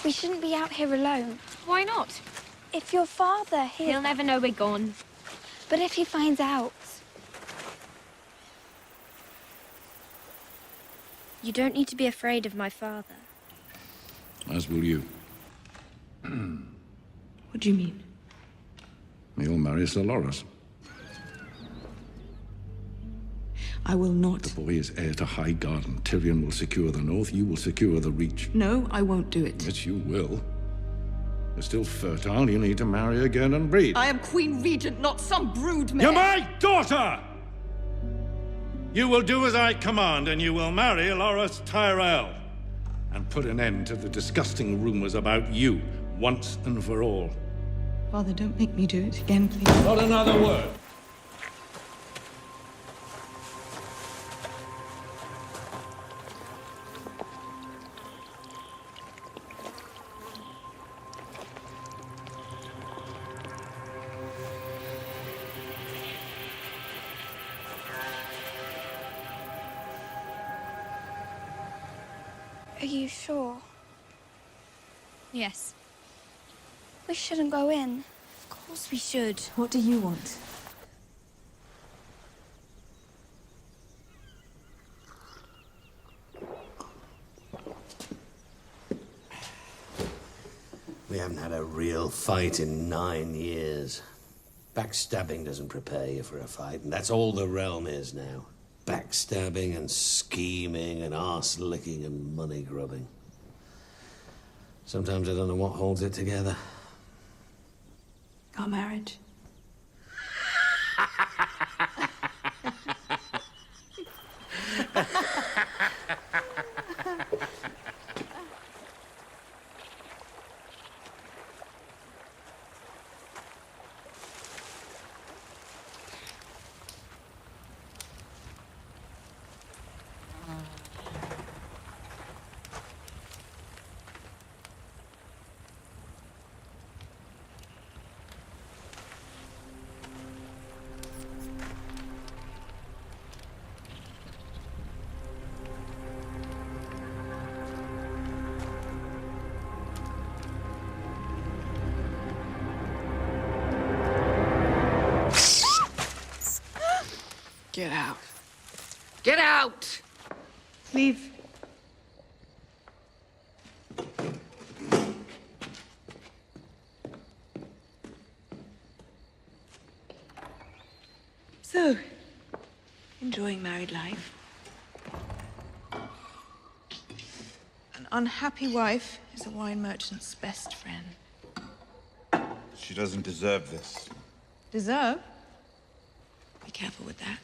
We shouldn't be out here alone. Why not? If your father hears... He'll never know we're gone. But if he finds out... You don't need to be afraid of my father. As will you. What do you mean? You'll marry Sir Loras. I will not. The boy is heir to High Garden. Tyrion will secure the north, you will secure the Reach. No, I won't do it. Yes, you will. You're still fertile, you need to marry again and breed. I am Queen Regent, not some broodmare. You're my daughter! You will do as I command, and you will marry Daenerys Tyrell. And put an end to the disgusting rumors about you, once and for all. Father, don't make me do it again, please. Not another word. Are you sure? Yes. We shouldn't go in. Of course we should. What do you want? We haven't had a real fight in 9 years. Backstabbing doesn't prepare you for a fight, and that's all the realm is now. Backstabbing and scheming and arse-licking and money-grubbing. Sometimes I don't know what holds it together. Our marriage. Get out. Get out! Leave. So, enjoying married life? An unhappy wife is a wine merchant's best friend. She doesn't deserve this. Deserve? Be careful with that.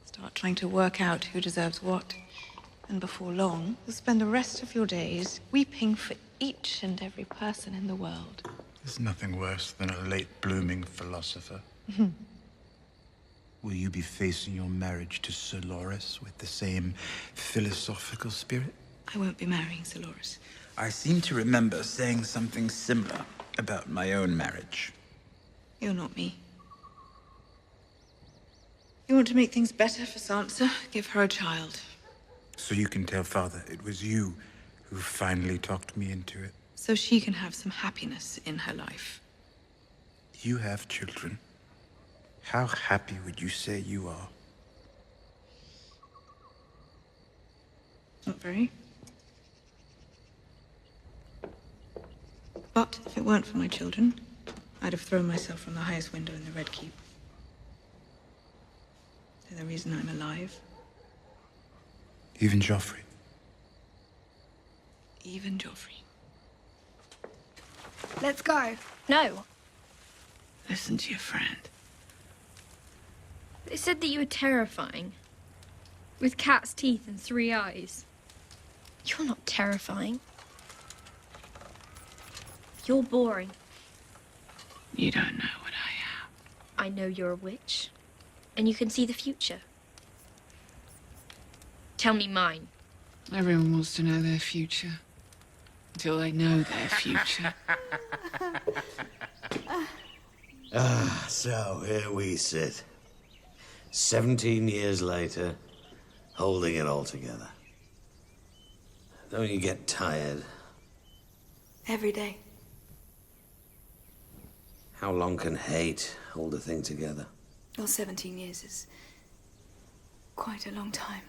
Start trying to work out who deserves what. And before long, you'll spend the rest of your days weeping for each and every person in the world. There's nothing worse than a late-blooming philosopher. Will you be facing your marriage to Sir Loras with the same philosophical spirit? I won't be marrying Sir Loras. I seem to remember saying something similar about my own marriage. You're not me. You want to make things better for Sansa? Give her a child. So you can tell Father it was you who finally talked me into it. So she can have some happiness in her life. You have children. How happy would you say you are? Not very. But if it weren't for my children, I'd have thrown myself from the highest window in the Red Keep. They're the reason I'm alive. Even Joffrey? Even Joffrey. Let's go. No. Listen to your friend. They said that you were terrifying. With cat's teeth and 3 eyes. You're not terrifying. You're boring. You don't know what I am. I know you're a witch. And you can see the future. Tell me mine. Everyone wants to know their future. Until they know their future. So here we sit. 17 years later, holding it all together. Don't you get tired? Every day. How long can hate hold a thing together? Well, 17 years is quite a long time.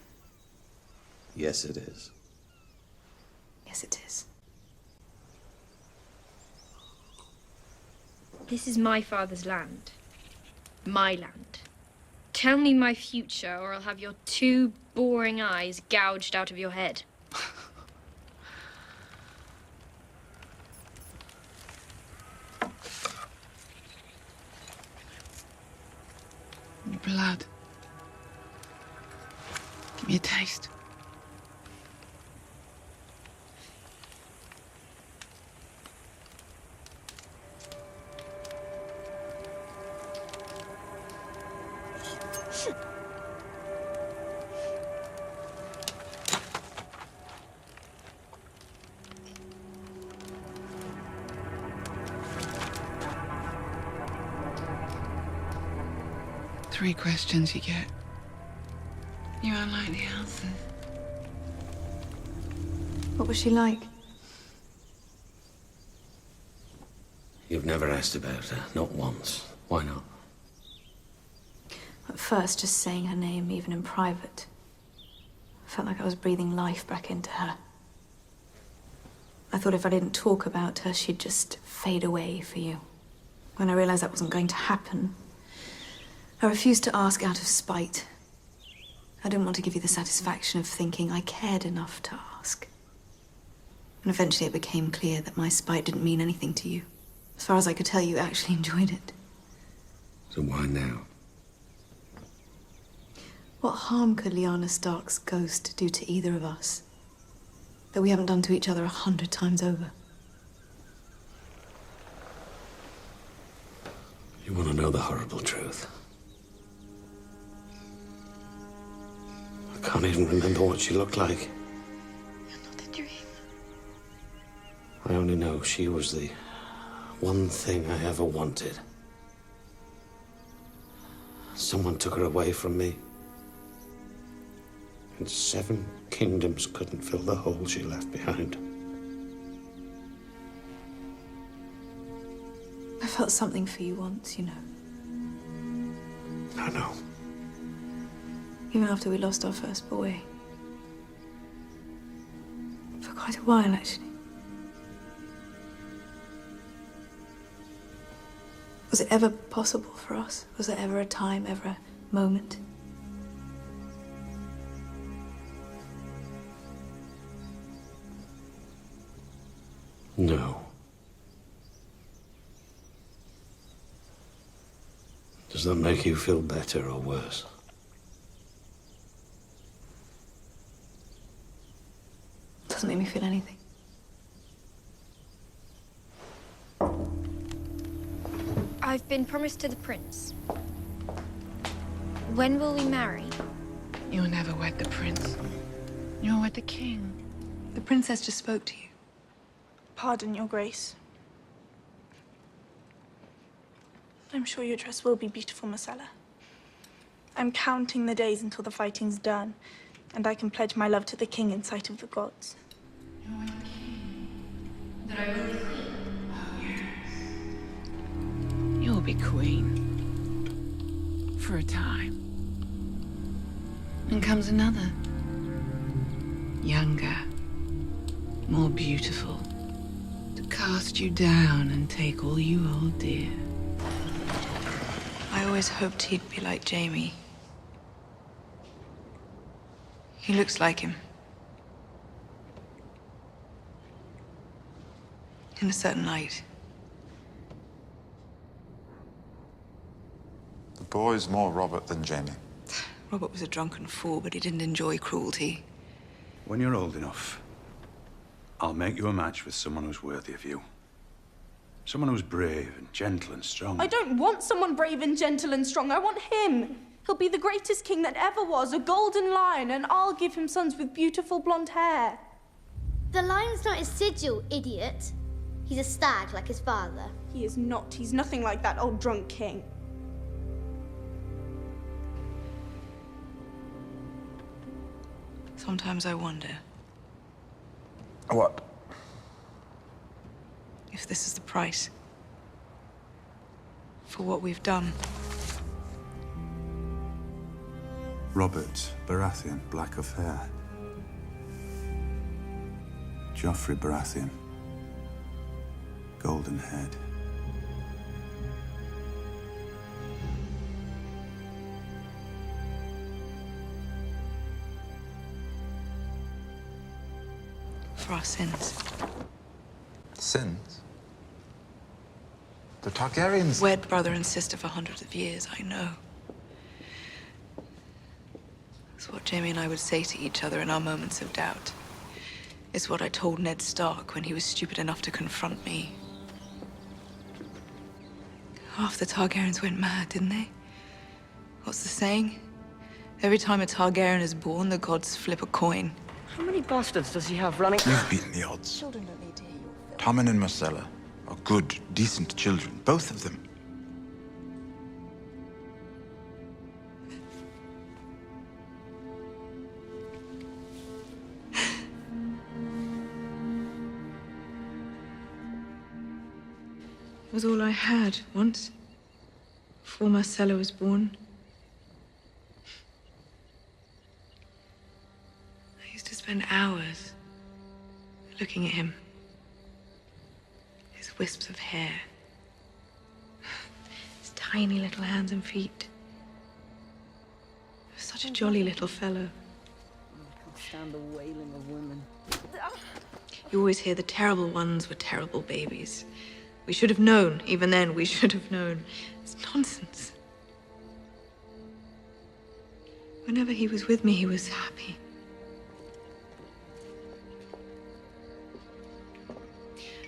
Yes, it is. Yes, it is. This is my father's land. My land. Tell me my future, or I'll have your two boring eyes gouged out of your head. Blood. Give me a taste. Three questions you get. You won't like the answers. What was she like? You've never asked about her, not once. Why not? At first, just saying her name, even in private, I felt like I was breathing life back into her. I thought if I didn't talk about her, she'd just fade away for you. When I realized that wasn't going to happen, I refused to ask out of spite. I didn't want to give you the satisfaction of thinking I cared enough to ask. And eventually it became clear that my spite didn't mean anything to you. As far as I could tell, you actually enjoyed it. So why now? What harm could Lyanna Stark's ghost do to either of us that we haven't done to each other 100 times over? You want to know the horrible truth? I can't even remember what she looked like. You're not a dream. I only know she was the one thing I ever wanted. Someone took her away from me. And 7 kingdoms couldn't fill the hole she left behind. I felt something for you once, you know. I know. Even after we lost our first boy. For quite a while, actually. Was it ever possible for us? Was there ever a time, ever a moment? No. Does that make you feel better or worse? Doesn't make me feel anything. I've been promised to the prince. When will we marry? You'll never wed the prince. You'll wed the king. The princess just spoke to you. Pardon, Your Grace. I'm sure your dress will be beautiful, Marcella. I'm counting the days until the fighting's done, and I can pledge my love to the king in sight of the gods. You'll wed the king. That I will be queen. Oh, yes. You'll be queen. For a time. Then comes another. Younger. More beautiful. To cast you down and take all you hold dear. I always hoped he'd be like Jamie. He looks like him. In a certain light. The boy's more Robert than Jamie. Robert was a drunken fool, but he didn't enjoy cruelty. When you're old enough, I'll make you a match with someone who's worthy of you. Someone who's brave and gentle and strong. I don't want someone brave and gentle and strong. I want him. He'll be the greatest king that ever was, a golden lion, and I'll give him sons with beautiful blonde hair. The lion's not a sigil, idiot. He's a stag like his father. He is not. He's nothing like that old drunk king. Sometimes I wonder What? If this is the price for what we've done. Robert Baratheon, black of hair. Joffrey Baratheon, golden head. For our sins. Sins? The Targaryens... Wed brother and sister for hundreds of years, I know. It's what Jaime and I would say to each other in our moments of doubt. It's what I told Ned Stark when he was stupid enough to confront me. Half the Targaryens went mad, didn't they? What's the saying? Every time a Targaryen is born, the gods flip a coin. How many bastards does he have running? You've beaten the odds. Children don't need to hear you. Tommen and Marcella are good, decent children, both of them. It was all I had once, before Marcella was born. I used to spend hours looking at him. His wisps of hair. His tiny little hands and feet. He was such a jolly little fellow. I can't stand the wailing of women. You always hear the terrible ones were terrible babies. We should have known. Even then, we should have known. It's nonsense. Whenever he was with me, he was happy.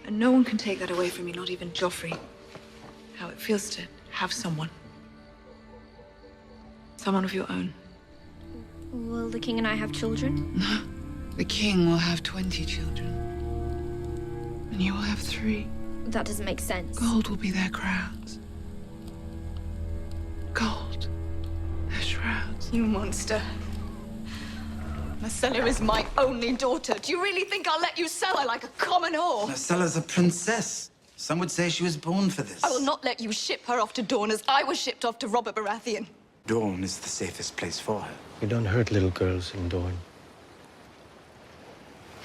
And no one can take that away from me, not even Joffrey. How it feels to have someone. Someone of your own. Will the king and I have children? The king will have 20 children. And you will have 3. That doesn't make sense. Gold will be their crowns. Gold. Their shrouds. You monster. Marcella is my only daughter. Do you really think I'll let you sell her like a common whore? Marcella's a princess. Some would say she was born for this. I will not let you ship her off to Dorne as I was shipped off to Robert Baratheon. Dorne is the safest place for her. You don't hurt little girls in Dorne.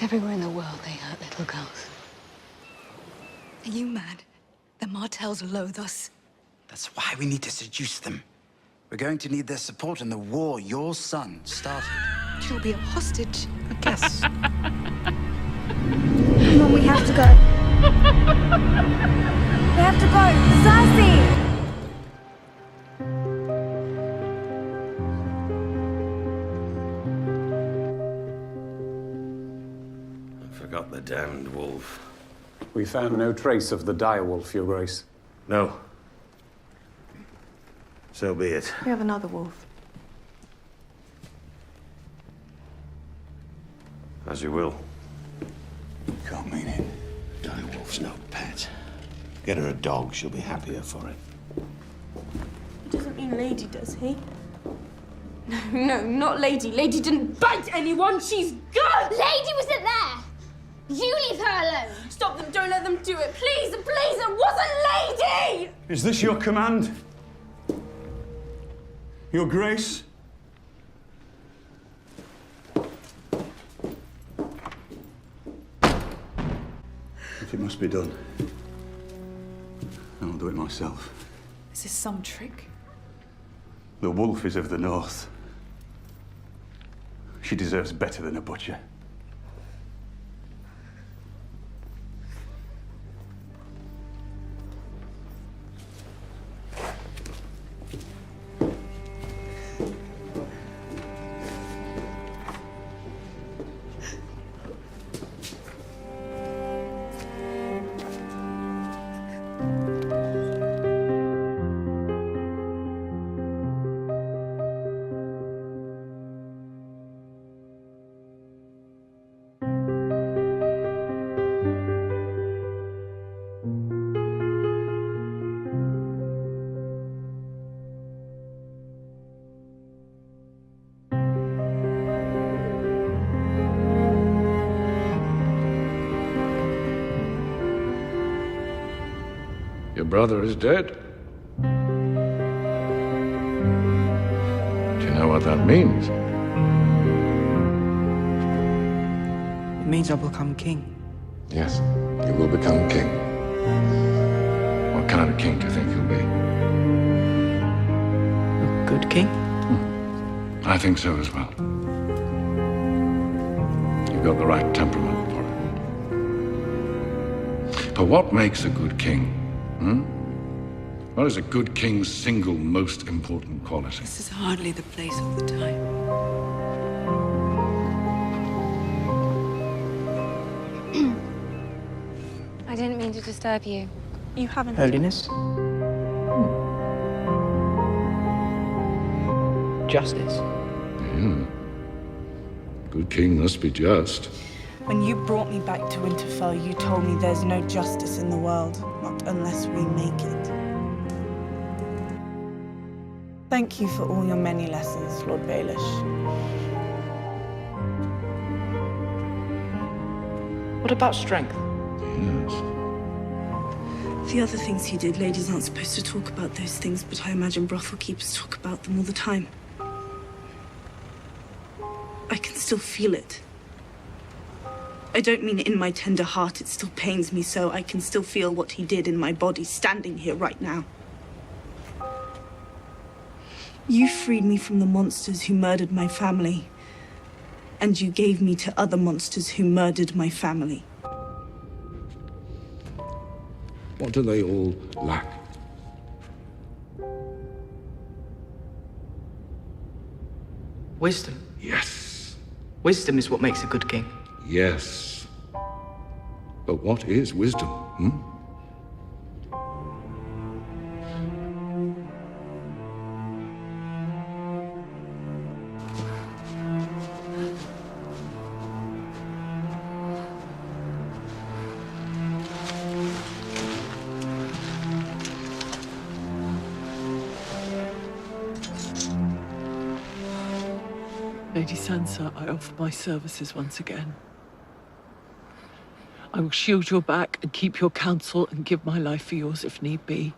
Everywhere in the world they hurt little girls. Are you mad? The Martells loathe us. That's why we need to seduce them. We're going to need their support in the war your son started. She'll be a hostage. I guess. Come on, we have to go. We have to go. Cersei! I forgot the damned wolf. We found no trace of the direwolf, Your Grace. No. So be it. We have another wolf. As you will. You can't mean it. Direwolf's no pet. Get her a dog, she'll be happier for it. He doesn't mean Lady, does he? No, not Lady. Lady didn't bite anyone. She's good! Lady wasn't there! You leave her alone! Stop them. Don't let them do it. Please, please, it wasn't Lady! Is this your command? Your Grace? If it must be done, I'll do it myself. Is this some trick? The wolf is of the north. She deserves better than a butcher. Your brother is dead. Do you know what that means? It means I'll become king. Yes, you will become king. What kind of king do you think you'll be? A good king? I think so as well. You've got the right temperament for it. But what makes a good king? What is a good king's single most important quality? This is hardly the place or the time. I didn't mean to disturb you. You haven't. Holiness? Justice? Yeah. Good king must be just. When you brought me back to Winterfell, you told me there's no justice in the world, not unless we make it. Thank you for all your many lessons, Lord Baelish. What about strength? Yes. The other things he did, ladies aren't supposed to talk about those things, but I imagine brothel keepers talk about them all the time. I can still feel it. I don't mean in my tender heart, it still pains me so. I can still feel what he did in my body, standing here right now. You freed me from the monsters who murdered my family, and you gave me to other monsters who murdered my family. What do they all lack? Wisdom. Yes. Wisdom is what makes a good king. Yes. But what is wisdom? Lady Sansa, I offer my services once again. I will shield your back and keep your counsel and give my life for yours if need be.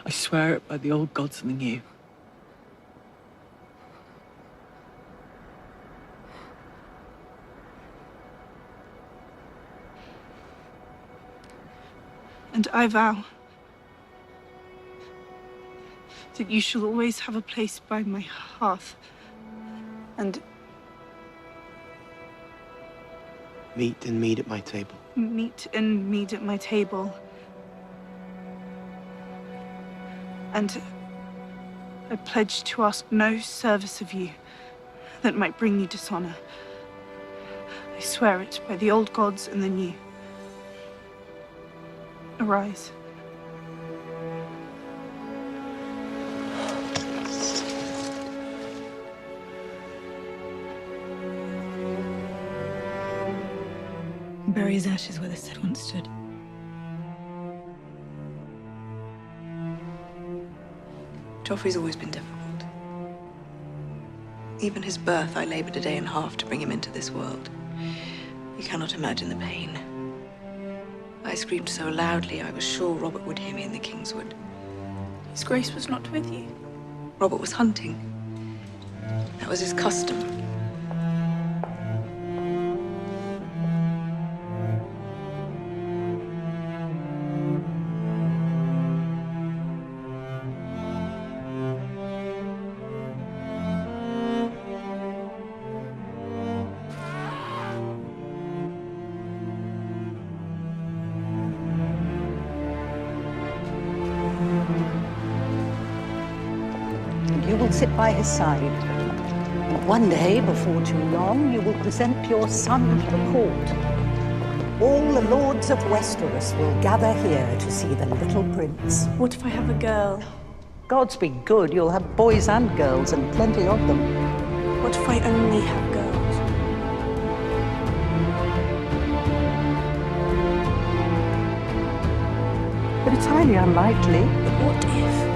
I swear it by the old gods and the new. And I vow that you shall always have a place by my hearth. And Meat and mead at my table. meat and mead at my table. And I pledge to ask no service of you that might bring you dishonor. I swear it by the old gods and the new. Arise. Bury his ashes where the said once stood. Joffrey's always been difficult. Even his birth, I labored a day and a half to bring him into this world. You cannot imagine the pain. I screamed so loudly, I was sure Robert would hear me in the Kingswood. His Grace was not with you. Robert was hunting. That was his custom. You will sit by his side. And one day, before too long, you will present your son to the court. All the lords of Westeros will gather here to see the little prince. What if I have a girl? Gods be good, you'll have boys and girls, and plenty of them. What if I only have girls? But it's highly unlikely. But what if?